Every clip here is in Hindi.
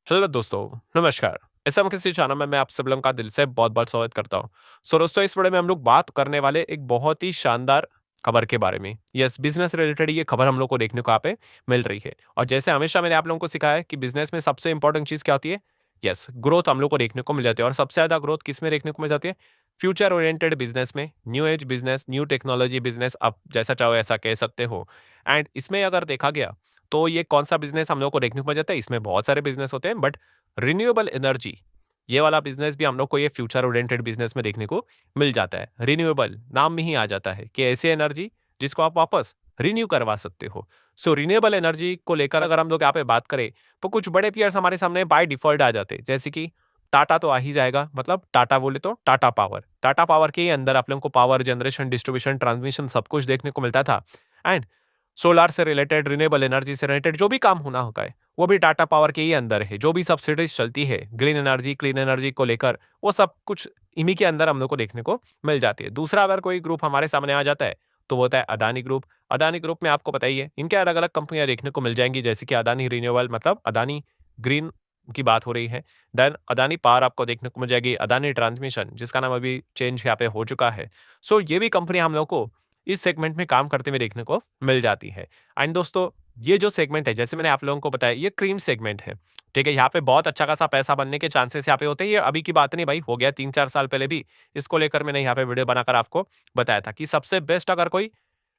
हेलो दोस्तों, नमस्कार। ऐसा हम किसी चैनल में मैं आप सब लोगों का दिल से बहुत-बहुत स्वागत करता हूँ। दोस्तों इस वीडियो में हम लोग बात करने वाले एक बहुत ही शानदार खबर के बारे में। यस, बिज़नेस रिलेटेड ये खबर हम लोग को देखने को यहाँ पे मिल रही है। और जैसे हमेशा मैंने आप लोगों को सिखाया है कि बिज़नेस में सबसे इम्पोर्टेंट चीज़ क्या होती है? यस, ग्रोथ हम लोग को देखने को मिल जाती है और सबसे ज़्यादा ग्रोथ किसमें देखने को मिल जाती है? फ्यूचर ओरिएंटेड बिज़नेस में, new age business, new technology business आप जैसा चाहो ऐसा कह सकते हो। एंड इसमें अगर देखा गया तो ये कौन-सा बिज़नेस हम लोग को देखने को मिल जाता है? इसमें बहुत सारे बिज़नेस होते हैं बट रिन्यूएबल एनर्जी ये वाला बिजनेस भी हम लोग को ये फ्यूचर ओरिएंटेड बिजनेस में देखने को मिल जाता है। रिन्यूएबल नाम में ही आ जाता है कि ऐसी एनर्जी जिसको आप वापस रिन्यू करवा सकते हो। सो रिन्यूएबल एनर्जी को लेकर अगर हम लोग यहाँ पे बात करें तो कुछ बड़े प्लेयर्स हमारे सामने बाय डिफॉल्ट आ जाते हैं, जैसे कि टाटा तो आ ही जाएगा। मतलब टाटा बोले तो टाटा पावर के अंदर आप लोगों को पावर जनरेशन, डिस्ट्रीब्यूशन, ट्रांसमिशन सब कुछ देखने को मिलता था। एंड सोलार से रिलेटेड, रिन्यूएबल एनर्जी से रिलेटेड जो भी काम होना होगा है वो भी टाटा पावर के ही अंदर है। जो भी सब्सिडीज चलती है ग्रीन एनर्जी, क्लीन एनर्जी को लेकर, वो सब कुछ इन्हीं के अंदर हम लोग को देखने को मिल जाती है। दूसरा अगर कोई ग्रुप हमारे सामने आ जाता है तो वो होता है अदानी ग्रुप। अदानी ग्रुप में आपको पता ही है इनके अलग अलग कंपनियां देखने को मिल जाएंगी, जैसे कि अदानी रिन्यूएबल मतलब अदानी ग्रीन की बात हो रही है। देन अदानी पावर आपको देखने को मिल जाएगी, अदानी ट्रांसमिशन जिसका नाम अभी चेंज यहाँ पे हो चुका है। सो ये भी कंपनी हम लोग को इस सेगमेंट में काम करते हुए देखने को मिल जाती है। एंड दोस्तों ये जो सेगमेंट है, जैसे मैंने आप लोगों को बताया, ये क्रीम सेगमेंट है। ठीक है, यहाँ पे बहुत अच्छा खासा पैसा बनने के चांसेस यहाँ पे होते हैं। ये अभी की बात नहीं भाई, हो गया 3-4 साल पहले भी इसको लेकर मैंने यहाँ पे वीडियो बनाकर आपको बताया था कि सबसे बेस्ट अगर कोई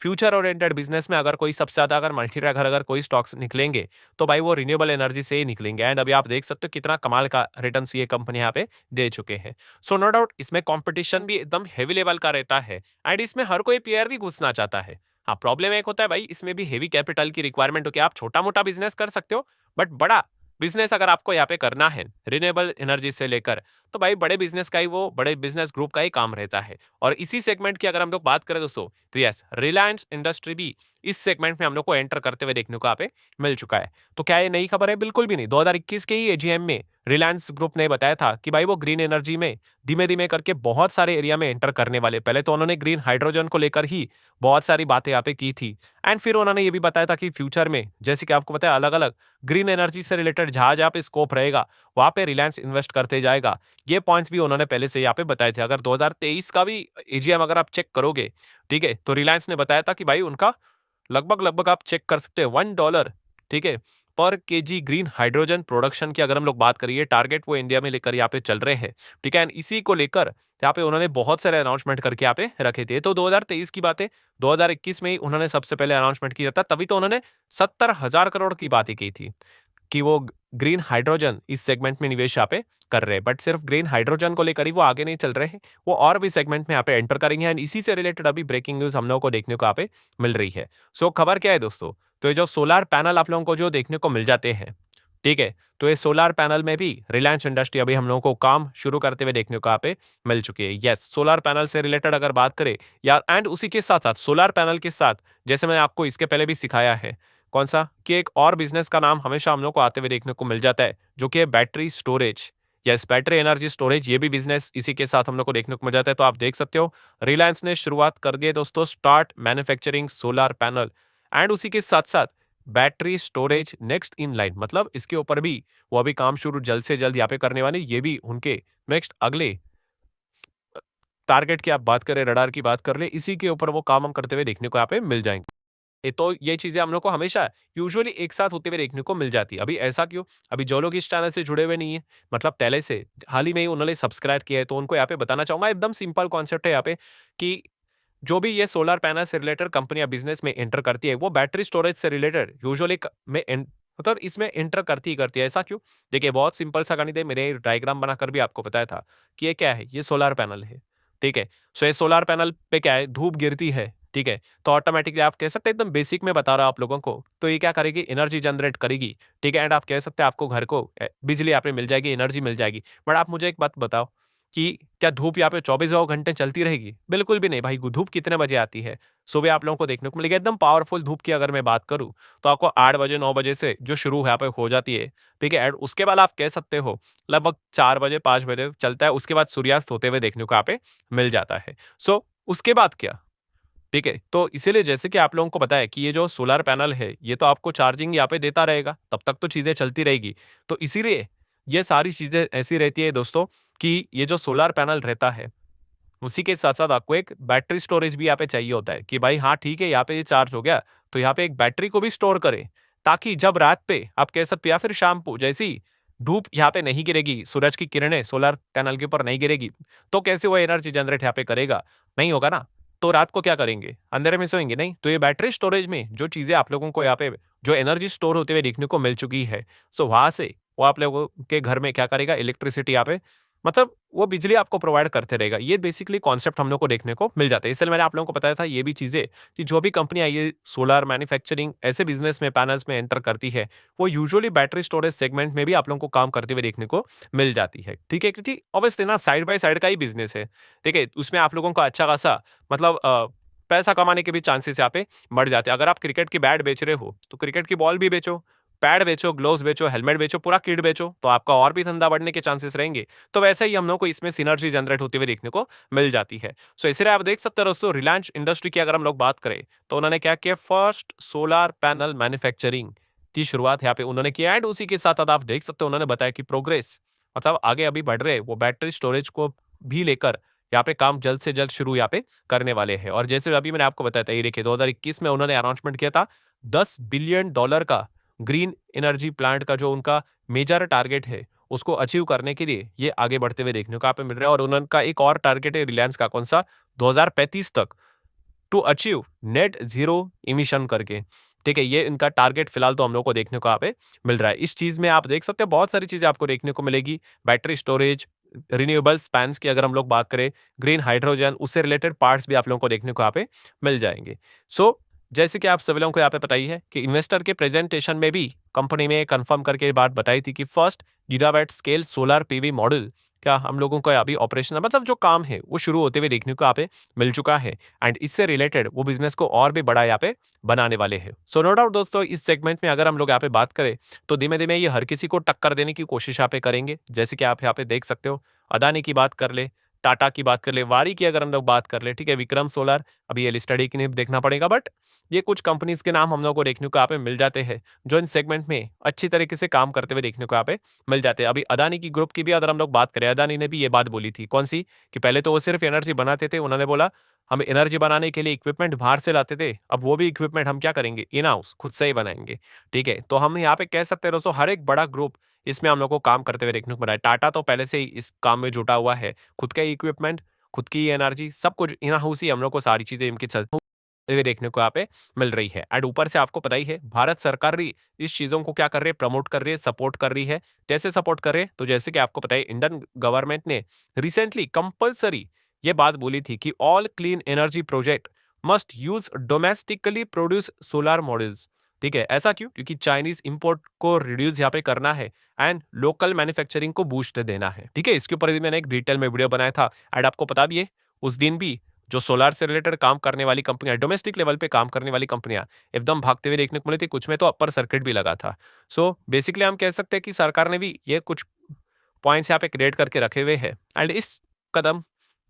फ्यूचर ओरिएंटेड बिजनेस में अगर कोई सबसे ज्यादा अगर मल्टी ट्रैकर अगर कोई स्टॉक्स निकलेंगे तो भाई वो रिन्यूएबल एनर्जी से ही निकलेंगे। एंड अभी आप देख सकते हो कितना कमाल का रिटर्न ये कंपनी यहाँ पे दे चुके हैं। सो नो डाउट इसमें कंपटीशन भी एकदम हेवी लेवल का रहता है एंड इसमें हर कोई प्लेयर भी घुसना चाहता है। हाँ, प्रॉब्लम एक होता है भाई, इसमें भी हेवी कैपिटल की रिक्वायरमेंट होती है। आप छोटा मोटा बिजनेस कर सकते हो बट बड़ा बिजनेस अगर आपको यहाँ पे करना है रिन्यूएबल एनर्जी से लेकर, तो भाई बड़े बिजनेस का ही, वो बड़े बिजनेस ग्रुप का ही काम रहता है। और इसी सेगमेंट की अगर हम लोग बात करें दोस्तों, तो यस, रिलायंस इंडस्ट्री भी इस सेगमेंट में हम लोग को एंटर करते हुए देखने को यहाँ पे मिल चुका है। तो क्या ये नई खबर है? बिल्कुल भी नहीं। 2021 के ही एजीएम में रिलायंस ग्रुप ने बताया था कि भाई वो ग्रीन एनर्जी में धीमे धीमे करके बहुत सारे एरिया में एंटर करने वाले। पहले तो उन्होंने ग्रीन हाइड्रोजन को लेकर ही बहुत सारी बातें यहाँ पे की थी। एंड फिर उन्होंने ये भी बताया था कि फ्यूचर में, जैसे कि आपको पता है, अलग अलग ग्रीन एनर्जी से रिलेटेड जहां जहां पे स्कोप रहेगा वहां पे रिलायंस इन्वेस्ट करते जाएगा। ये पॉइंट्स भी उन्होंने पहले से यहाँ पे बताए थे। अगर 2023 का भी एजीएम अगर आप चेक करोगे, ठीक है, तो रिलायंस ने बताया था कि भाई उनका लगभग लगभग आप चेक कर सकते हैं $1, ठीक है, पर केजी ग्रीन हाइड्रोजन प्रोडक्शन की अगर हम लोग बात करिए, टारगेट वो इंडिया में लेकर यहाँ पे चल रहे हैं। ठीक है, एंड इसी को लेकर यहाँ पे उन्होंने बहुत सारे अनाउंसमेंट करके यहाँ पे रखे थे। तो 2023 की बातें 2021 में ही उन्होंने सबसे पहले अनाउंसमेंट किया था, तभी तो उन्होंने 70,000 करोड़ की बातें की थी कि वो ग्रीन हाइड्रोजन इस सेगमेंट में निवेश यहाँ पे कर रहे हैं। बट सिर्फ ग्रीन हाइड्रोजन को लेकर ही वो आगे नहीं चल रहे हैं, वो और भी सेगमेंट में यहाँ पे एंटर करेंगे। एंड इसी से रिलेटेड अभी ब्रेकिंग न्यूज हम लोगों को देखने को यहाँ पे मिल रही है। सो खबर क्या है दोस्तों? तो ये जो सोलार पैनल आप लोगों को जो देखने को मिल जाते हैं, ठीक है, तो ये सोलार पैनल में भी रिलायंस इंडस्ट्री अभी हम लोगों को काम शुरू करते हुए देखने को यहाँ पे मिल चुकी है। यस, सोलार पैनल से रिलेटेड अगर बात करें या एंड उसी के साथ साथ सोलार पैनल के साथ, जैसे मैंने आपको इसके पहले भी सिखाया है, कौन सा, कि एक और बिजनेस का नाम हमेशा हम लोग को आते हुए देखने को मिल जाता है, जो कि है battery storage. Yes, battery energy storage, ये भी बिजनेस इसी के साथ हम लोग को देखने को मिल जाता है। तो आप देख सकते हो रिलायंस ने शुरुआत कर दी है दोस्तों, start manufacturing solar panel. And उसी के साथ साथ battery storage next in line, मतलब इसके ऊपर भी वो अभी काम शुरू जल्द से जल्द यहाँ पे करने वाले। ये भी उनके नेक्स्ट अगले टारगेट की आप बात करें, रडार की बात कर ले, इसी के ऊपर वो काम हम करते हुए देखने को यहाँ पे मिल जाएंगे। तो ये चीजें हम लोग को हमेशा यूजुअली एक साथ होते हुए देखने को मिल जाती है। अभी ऐसा क्यों? अभी जो लोग इस चैनल से जुड़े हुए नहीं है, मतलब पहले से हाल ही में ही उन्होंने सब्सक्राइब किया है, तो उनको यहाँ पे बताना चाहूंगा, एकदम सिंपल कॉन्सेप्ट है यहाँ पे कि जो भी ये सोलर पैनल से रिलेटेड कंपनियां बिजनेस में एंटर करती है, वो बैटरी स्टोरेज से रिलेटेड यूजुअली मतलब इसमें एंटर करती ही करती है। ऐसा क्यों? देखिए, बहुत सिंपल सा गणित है, मेरे डायग्राम बनाकर भी आपको बताया था कि ये क्या है, ये सोलर पैनल है। ठीक है, सो ये सोलर पैनल पे क्या है, धूप गिरती है, ठीक है, तो ऑटोमेटिकली आप कह सकते हैं, एकदम बेसिक में बता रहा हूं आप लोगों को, तो ये क्या करेगी, एनर्जी जनरेट करेगी। ठीक है, एंड आप कह सकते हैं आपको घर को बिजली यहाँ पे मिल जाएगी, एनर्जी मिल जाएगी। बट आप मुझे एक बात बताओ कि क्या धूप यहाँ पे 24 घंटे चलती रहेगी? बिल्कुल भी नहीं भाई। धूप कितने बजे आती है? सुबह आप लोगों को देखने को मिलेगी एकदम पावरफुल धूप की अगर मैं बात करूं, तो आपको 8 बजे 9 बजे से जो शुरू यहाँ पे हो जाती है। ठीक है, एंड उसके बाद आप कह सकते हो लगभग 4 बजे 5 बजे चलता है, उसके बाद सूर्यास्त होते हुए देखने को यहाँ पे मिल जाता है। सो उसके बाद क्या? ठीक है? तो इसीलिए जैसे कि आप लोगों को पता है कि ये जो सोलर पैनल है, ये तो आपको चार्जिंग यहाँ पे देता रहेगा, तब तक तो चीज़ें चलती रहेगी। तो इसीलिए ये सारी चीज़ें ऐसी रहती है दोस्तों कि ये जो सोलर पैनल रहता है, उसी के साथ-साथ आपको एक बैटरी स्टोरेज भी यहाँ पे चाहिए होता है कि भाई हाँ, ठीक है, यहाँ पे ये चार्ज हो गया, तो यहाँ पे एक बैटरी को भी स्टोर करें, ताकि जब रात पे आप कह सकते हो या फिर शाम को जैसे ही धूप यहाँ पे नहीं गिरेगी, सूरज की किरणें सोलर पैनल के ऊपर नहीं गिरेगी, तो कैसे वो एनर्जी जनरेट यहाँ पे करेगा? नहीं होगा ना। तो रात को क्या करेंगे? अंधेरे में सोएंगे? नहीं। तो ये बैटरी स्टोरेज में जो चीज़ें आप लोगों को यहाँ पे जो एनर्जी स्टोर होते हुए देखने को मिल चुकी है, सो वहाँ से वो आप लोगों के घर में क्या करेगा इलेक्ट्रिसिटी यहाँ पे मतलब वो बिजली आपको प्रोवाइड करते रहेगा। ये बेसिकली कॉन्सेप्ट हम लोग को देखने को मिल जाता है। इसलिए मैंने आप लोगों को बताया था ये भी चीज़ें कि जो भी कंपनियाँ ये सोलर मैन्युफैक्चरिंग ऐसे बिज़नेस में पैनल्स में एंटर करती है, वो यूजुअली बैटरी स्टोरेज सेगमेंट में भी आप लोगों को काम करते हुए देखने को मिल जाती है। ठीक है? क्योंकि ऑब्वियसली ना साइड बाय साइड का ही बिज़नेस है। ठीक है? उसमें आप लोगों का अच्छा खासा मतलब पैसा कमाने के भी चांसेस यहाँ पे बढ़ जाते हैं। अगर आप क्रिकेट की बैट बेच रहे हो, तो क्रिकेट की बॉल भी बेचो, पैड बेचो, ग्लोव्स बेचो, हेलमेट बेचो, पूरा किट बेचो, तो आपका और भी धंधा बढ़ने के चांसेस रहेंगे। तो वैसे ही हम लोग को इसमें सिनर्जी जनरेट होते हुए देखने को मिल जाती है। सो इसीलिए आप देख सकते हो दोस्तों रिलायंस इंडस्ट्री की अगर हम लोग बात करें, तो उन्होंने क्या किया फर्स्ट सोलर पैनल मैन्युफैक्चरिंग की शुरुआत यहाँ पे उन्होंने किया एंड उसी के साथ-साथ आप देख सकते हो उन्होंने बताया कि प्रोग्रेस मतलब आगे अभी बढ़ रहे हैं, वो बैटरी स्टोरेज को भी लेकर यहाँ पे काम जल्द से जल्द शुरू यहाँ पे करने वाले हैं। और जैसे अभी मैंने आपको बताया था ये देखिए 2021 में उन्होंने अनाउंसमेंट किया था $10 बिलियन का ग्रीन एनर्जी प्लांट का जो उनका मेजर टारगेट है, उसको अचीव करने के लिए ये आगे बढ़ते हुए देखने को यहाँ पे मिल रहा है और उनका एक और टारगेट है रिलायंस का कौन-सा 2035 तक to achieve net zero emission करके। ठीक है? ये इनका टारगेट फिलहाल तो हम लोग को देखने को यहाँ पे मिल रहा है। इस चीज़ में आप देख सकते हैं बहुत सारी चीज़ें आपको देखने को मिलेगी। बैटरी स्टोरेज, रिन्यूएबल्स पैनल्स की अगर हम लोग बात करें, ग्रीन हाइड्रोजन उससे रिलेटेड पार्ट्स भी आप लोगों को देखने को यहाँ पे मिल जाएँगे। सो जैसे कि आप सभी लोगों को यहाँ पे पता ही है कि इन्वेस्टर के प्रेजेंटेशन में भी कंपनी में कंफर्म करके ये बात बताई थी कि first gigawatt scale solar PV model क्या हम लोगों को अभी ऑपरेशन मतलब जो काम है वो शुरू होते हुए देखने को यहाँ पे मिल चुका है एंड इससे रिलेटेड वो बिजनेस को और भी बड़ा यहाँ पे बनाने वाले हैं। सो नो डाउट दोस्तों इस सेगमेंट में अगर हम लोग यहाँ पे बात करें तो धीमे धीमे ये हर किसी को टक्कर देने की कोशिश यहाँ पे करेंगे। जैसे कि आप यहाँ पे देख सकते हो अदानी की बात कर ले, टाटा की बात कर ले, वारी की अगर हम लोग बात कर ले, ठीक है, विक्रम सोलर अभी ये स्टडी की नहीं देखना पड़ेगा बट ये कुछ कंपनीज के नाम हम लोग को देखने को यहाँ पे मिल जाते हैं जो इन सेगमेंट में अच्छी तरीके से काम करते हुए देखने को यहाँ पे मिल जाते हैं। अभी अदानी की ग्रुप की भी अगर हम लोग बात करें, अदानी ने भी ये बात बोली थी कौन सी कि पहले तो वो सिर्फ एनर्जी बनाते थे, उन्होंने बोला हम एनर्जी बनाने के लिए इक्विपमेंट बाहर से लाते थे, अब वो भी इक्विपमेंट हम क्या करेंगे इन हाउस खुद से ही बनाएंगे। ठीक है, तो हम यहाँ पे कह सकते हैं दोस्तों हर एक बड़ा ग्रुप इसमें हम लोग को काम करते हुए देखने को मिला है। टाटा तो पहले से ही इस काम में जुटा हुआ है, खुद का इक्विपमेंट, खुद की एनर्जी सब कुछ इन हाउस ही हम लोग को सारी चीजें इनकी हुए देखने को यहाँ पे मिल रही है एंड ऊपर से आपको पता ही है भारत सरकार भी इस चीजों को क्या कर रही है प्रमोट कर रही है, सपोर्ट कर रही है। कैसे सपोर्ट कर रहे हैं तो जैसे कि आपको पता है इंडियन गवर्नमेंट ने रिसेंटली कंपलसरी ये बात बोली थी कि all clean energy project must use domestically produce solar models. ठीक है, ऐसा क्यों? क्योंकि चाइनीज इंपोर्ट को रिड्यूस यहाँ पे करना है एंड लोकल मैन्युफैक्चरिंग को बूस्ट देना है। ठीक है, इसके ऊपर भी मैंने एक डिटेल में वीडियो बनाया था एंड आपको पता भी है उस दिन भी जो सोलार से रिलेटेड काम करने वाली कंपनियां, डोमेस्टिक लेवल पे काम करने वाली कंपनियां एकदम भागते हुए देखने को मिली थी, कुछ में तो अपर सर्किट भी लगा था। सो बेसिकली हम कह सकते हैं कि सरकार ने भी ये कुछ पॉइंट्स यहाँ पे क्रिएट करके रखे हुए हैं एंड इस कदम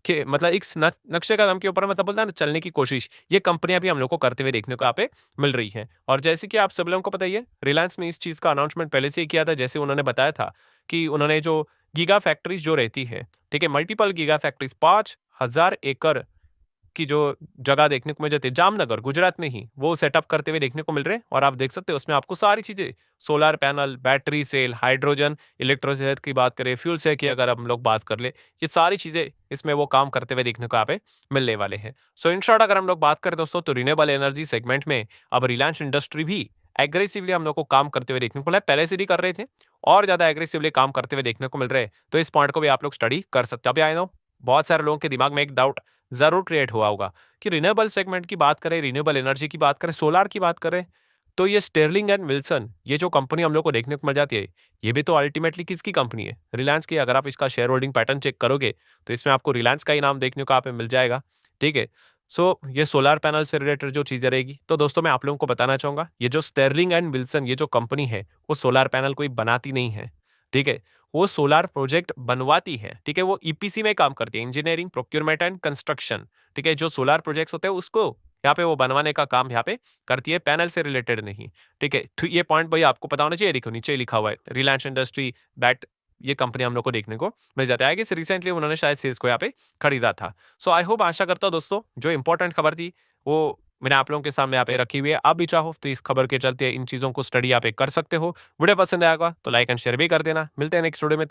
के मतलब इस नक्शे कदम के ऊपर मतलब बोलता है ना चलने की कोशिश ये कंपनियां भी हम लोग को करते हुए देखने को यहाँ पे मिल रही है। और जैसे कि आप सब लोगों को पता ही है रिलायंस ने इस चीज का अनाउंसमेंट पहले से ही किया था, जैसे उन्होंने बताया था कि उन्होंने जो गीगा फैक्ट्रीज जो रहती है, ठीक है, मल्टीपल गीगा फैक्ट्रीज 5,000 एकड़ की जो जगह देखने को मिल जाती है जामनगर गुजरात में ही वो सेटअप करते हुए देखने को मिल रहे हैं और आप देख सकते हो उसमें आपको सारी चीजें solar panel, battery cell, hydrogen electricity की बात करें, फ्यूल सेल की अगर हम लोग बात कर ले, ये सारी चीजें इसमें वो काम करते हुए देखने को यहाँ पे मिलने वाले हैं। सो इन शॉर्ट अगर हम लोग बात करें दोस्तों तो रिन्यूएबल एनर्जी सेगमेंट में अब रिलायंस इंडस्ट्री भी एग्रेसिवली हम लोग को काम करते हुए देखने को मिला है, पहले से भी कर रहे थे और ज्यादा एग्रेसिवली काम करते हुए देखने को मिल रहे हैं। तो इस पॉइंट को भी आप लोग स्टडी कर सकते हो। अभी आई नो बहुत सारे लोगों के दिमाग में एक डाउट जरूर क्रिएट हुआ होगा कि रिन्यूएबल सेगमेंट की बात करें, रिन्यूएबल एनर्जी की बात करें, सोलार की बात करें, तो ये स्टेरलिंग एंड विल्सन ये जो कंपनी हम लोग को देखने को मिल जाती है, ये भी तो अल्टीमेटली किसकी कंपनी है? रिलायंस की। अगर आप इसका शेयर होल्डिंग पैटर्न चेक करोगे तो इसमें आपको रिलायंस का ही नाम देखने को यहाँ पे मिल जाएगा। ठीक है, सो ये सोलार पैनल से रिलेटेड जो चीजें रहेगी, तो दोस्तों मैं आप लोगों को बताना चाहूंगा ये जो स्टेरलिंग एंड विल्सन ये जो कंपनी है वो सोलार पैनल कोई बनाती नहीं है। ठीक है, वो सोलार प्रोजेक्ट बनवाती है। ठीक है, वो ईपीसी में काम करती है, इंजीनियरिंग प्रोक्योरमेंट एंड कंस्ट्रक्शन। ठीक है, जो सोलार प्रोजेक्ट्स होते हैं उसको यहाँ पे वो बनवाने का काम यहाँ पे करती है, पैनल से रिलेटेड नहीं। ठीक है, तो ये पॉइंट भाई आपको पता होना चाहिए। देखो नीचे लिखा हुआ है रिलायंस इंडस्ट्री, बैट, ये कंपनी हम लोग को देखने को मिल जाता है कि रिसेंटली उन्होंने शायद शेयर्स को यहाँ पे खरीदा था। सो आई होप, आशा करता हूँ दोस्तों जो इंपॉर्टेंट खबर थी वो मैंने आप लोगों के सामने यहाँ पे रखी हुई है। आप भी चाहो तो इस खबर के चलते इन चीजों को स्टडी यहाँ पे कर सकते हो। वीडियो पसंद आएगा तो लाइक एंड शेयर भी कर देना। मिलते हैं नेक्स्ट वीडियो में।